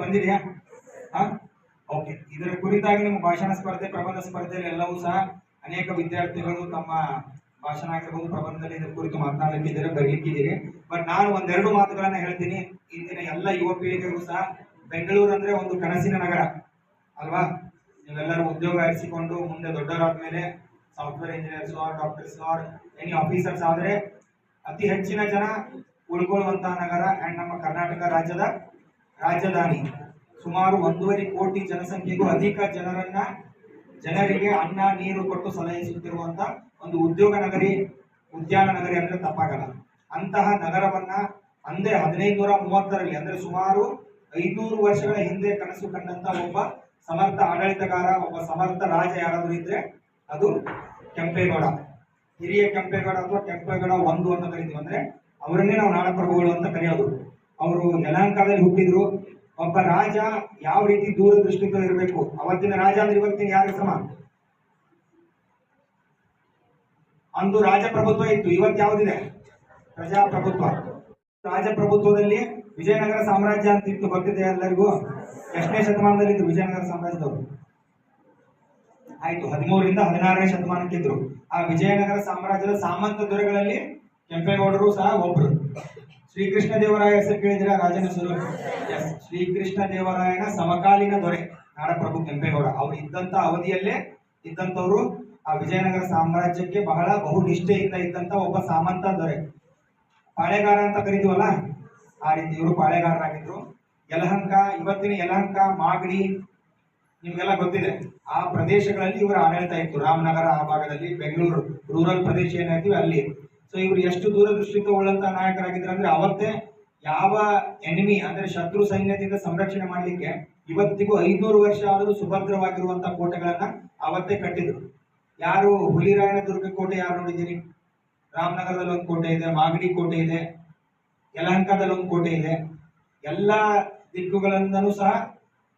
ಬಂದಿದೆಯಾ? ಓಕೆ. ಇದರ ಕುರಿತಾಗಿ ನಿಮ್ಮ ಭಾಷಣ ಸ್ಪರ್ಧೆ, ಪ್ರಬಂಧ ಸ್ಪರ್ಧೆಯಲ್ಲಿ ಎಲ್ಲವೂ ಸಹ ಅನೇಕ ವಿದ್ಯಾರ್ಥಿಗಳು ತಮ್ಮ ಭಾಷಣ ಆಗಿರ್ಬೋದು, ಪ್ರಬಂಧದಲ್ಲಿ ಇದರ ಕುರಿತು ಮಾತನಾಡಲಿಕ್ಕಿದ್ದೀರಿ, ಬರೀಲಿಕ್ಕಿದ್ದೀರಿ. ಬಟ್ ನಾನು ಒಂದೆರಡು ಮಾತುಗಳನ್ನ ಹೇಳ್ತೀನಿ. ಇಂದಿನ ಎಲ್ಲ ಯುವ ಪೀಳಿಗೆಗೂ ಸಹ ಬೆಂಗಳೂರು ಅಂದ್ರೆ ಒಂದು ಕನಸಿನ ನಗರ ಅಲ್ವಾ? ನೀವೆಲ್ಲರೂ ಉದ್ಯೋಗ ಅರಿಸಿಕೊಂಡು ಮುಂದೆ ದೊಡ್ಡವರಾದ್ಮೇಲೆ software engineers or doctors or any officers ಆದ್ರೆ ಅತಿ ಹೆಚ್ಚಿನ ಜನ ಉಳ್ಕೊಳ್ಳುವಂತಹ ನಗರ ಅಂಡ್ ನಮ್ಮ ಕರ್ನಾಟಕ ರಾಜ್ಯದ ರಾಜಧಾನಿ. ಸುಮಾರು 1.5 ಕೋಟಿ ಜನಸಂಖ್ಯೆಗೂ ಅಧಿಕ ಜನರಿಗೆ ಅನ್ನ ನೀರು ಕೊಟ್ಟು ಸಲಹಿಸುತ್ತಿರುವಂತ ಒಂದು ಉದ್ಯೋಗ ನಗರಿ, ಉದ್ಯಾನ ನಗರಿ ಅಂದ್ರೆ ತಪ್ಪಾಗಲ್ಲ. ಅಂತಹ ನಗರವನ್ನ ಅಂದೇ 1530ರಲ್ಲಿ ಅಂದ್ರೆ ಸುಮಾರು 500 ವರ್ಷಗಳ ಹಿಂದೆ ಕನಸು ಕಂಡಂತ ಒಬ್ಬ ಸಮರ್ಥ ಆಡಳಿತಗಾರ, ಒಬ್ಬ ಸಮರ್ಥ ರಾಜ ಯಾರಾದ್ರೂ ಇದ್ರೆ ಅದು ಕೆಂಪೇಗೌಡ. ಹಿರಿಯ ಕೆಂಪೇಗೌಡ ಅಥವಾ ಕೆಂಪೇಗೌಡ 1 ಅಂತ ಕರಿತೀವಿ. ಅಂದ್ರೆ ಅವರನ್ನೇ ನಾವು ನಾಡಪ್ರಭುಗಳು ಅಂತ ಕರೆಯೋದು. ಅವರು ಯಲಹಂಕದಲ್ಲಿ ಹುಟ್ಟಿದ್ರು. ಒಬ್ಬ ರಾಜ ಯಾವ ರೀತಿ ದೂರದೃಷ್ಟಿతో ಇರಬೇಕು. ಅವತ್ತಿನ ರಾಜ ಅಂದ್ರೆ ಇವತ್ತಿನ ಯಾರ ಸಮ? ಅಂದು ರಾಜಪ್ರಭುತ್ವ ಇತ್ತು, ಇವತ್ತು ಯಾವ್ದಿದೆ? ಪ್ರಜಾಪ್ರಭುತ್ವ. ರಾಜಪ್ರಭುತ್ವದಲ್ಲಿ ವಿಜಯನಗರ ಸಾಮ್ರಾಜ್ಯ ಅಂತ ಇತ್ತು, ಗೊತ್ತಿದೆ ಎಲ್ಲರಿಗೂ. ಎಷ್ಟನೇ ಶತಮಾನದಲ್ಲಿ ಇತ್ತು ವಿಜಯನಗರ ಸಾಮ್ರಾಜ್ಯದವರು? ಆಯ್ತು, 13ರಿಂದ 16ನೇ ಶತಮಾನಕ್ಕಿದ್ರು. ಆ ವಿಜಯನಗರ ಸಾಮ್ರಾಜ್ಯದ ಸಾಮಂತ ದೊರೆಗಳಲ್ಲಿ ಕೆಂಪೇಗೌಡರು ಸಹ ಒಬ್ರು. ಶ್ರೀಕೃಷ್ಣ ದೇವರಾಯ ಹೆಸರು ಕೇಳಿದಿರಾ? ರಾಜನ ಹೆಸರು ಶ್ರೀಕೃಷ್ಣ ದೇವರಾಯನ ಸಮಕಾಲೀನ ದೊರೆ ನಾಡಪ್ರಭು ಕೆಂಪೇಗೌಡ. ಅವರು ಇದ್ದಂತ ಅವಧಿಯಲ್ಲೇ ಇದ್ದಂತವ್ರು. ಆ ವಿಜಯನಗರ ಸಾಮ್ರಾಜ್ಯಕ್ಕೆ ಬಹಳ ಬಹು ನಿಷ್ಠೆಯಿಂದ ಇದ್ದಂತ ಒಬ್ಬ ಸಾಮಂತ ದೊರೆ. ಪಾಳೆಗಾರ ಅಂತ ಕರಿತೀವಲ್ಲ, ಆ ರೀತಿ ಇವರು ಪಾಳೆಗಾರರಾಗಿದ್ರು. ಯಲಹಂಕ, ಇವತ್ತಿನ ಯಲಹಂಕ, ಮಾಗಡಿ ನಿಮ್ಗೆಲ್ಲ ಗೊತ್ತಿದೆ. ಆ ಪ್ರದೇಶಗಳಲ್ಲಿ ಇವರ ಆಡಳಿತ ಇತ್ತು. ರಾಮನಗರ ಆ ಭಾಗದಲ್ಲಿ, ಬೆಂಗಳೂರು ರೂರಲ್ ಪ್ರದೇಶ ಏನಾಯ್ತೀವಿ ಅಲ್ಲಿ. ಸೊ ಇವರು ಎಷ್ಟು ದೂರದೃಷ್ಟಿತ ಉಳ್ಳಂತ ನಾಯಕರಾಗಿದ್ರು ಅಂದ್ರೆ ಅವತ್ತೇ ಯಾವ ಎನಿಮಿ ಅಂದ್ರೆ ಶತ್ರು ಸೈನ್ಯದಿಂದ ಸಂರಕ್ಷಣೆ ಮಾಡ್ಲಿಕ್ಕೆ ಇವತ್ತಿಗೂ 500 ವರ್ಷ ಆದರೂ ಸುಭದ್ರವಾಗಿರುವಂತಹ ಕೋಟೆಗಳನ್ನ ಅವತ್ತೇ ಕಟ್ಟಿದ್ರು. ಯಾರು ಹುಲಿರಾಯನ ದುರ್ಗ ಕೋಟೆ ಯಾರು ನೋಡಿದ್ದೀರಿ? ರಾಮನಗರದಲ್ಲಿ ಒಂದು ಕೋಟೆ ಇದೆ, ಮಾಗಡಿ ಕೋಟೆ ಇದೆ, ಯಲಹಂಕದಲ್ಲಿ ಒಂದು ಕೋಟೆ ಇದೆ. ಎಲ್ಲ ದಿಕ್ಕುಗಳಿಂದನೂ ಸಹ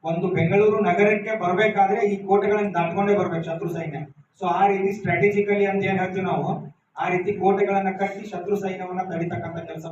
ಒಂದು ಬೆಂಗಳೂರು ನಗರಕ್ಕೆ ಬರಬೇಕಾದ್ರೆ ಈ ಕೋಟೆಗಳನ್ನು ದಾಟ್ಕೊಂಡೇ ಬರ್ಬೇಕು ಶತ್ರು ಸೈನ್ಯ. ಸೊ ಆ ರೀತಿ ಸ್ಟ್ರಾಟಜಿಕಲಿ ಅಂತ ಏನ್ ಹೇಳ್ತೀವಿ ನಾವು, ಆ ರೀತಿ ಕೋಟೆಗಳನ್ನ ಕಟ್ಟಿ ಶತ್ರು ಸೈನ್ಯವನ್ನ ತಡಿತಕ್ಕಂಥ ಕೆಲಸ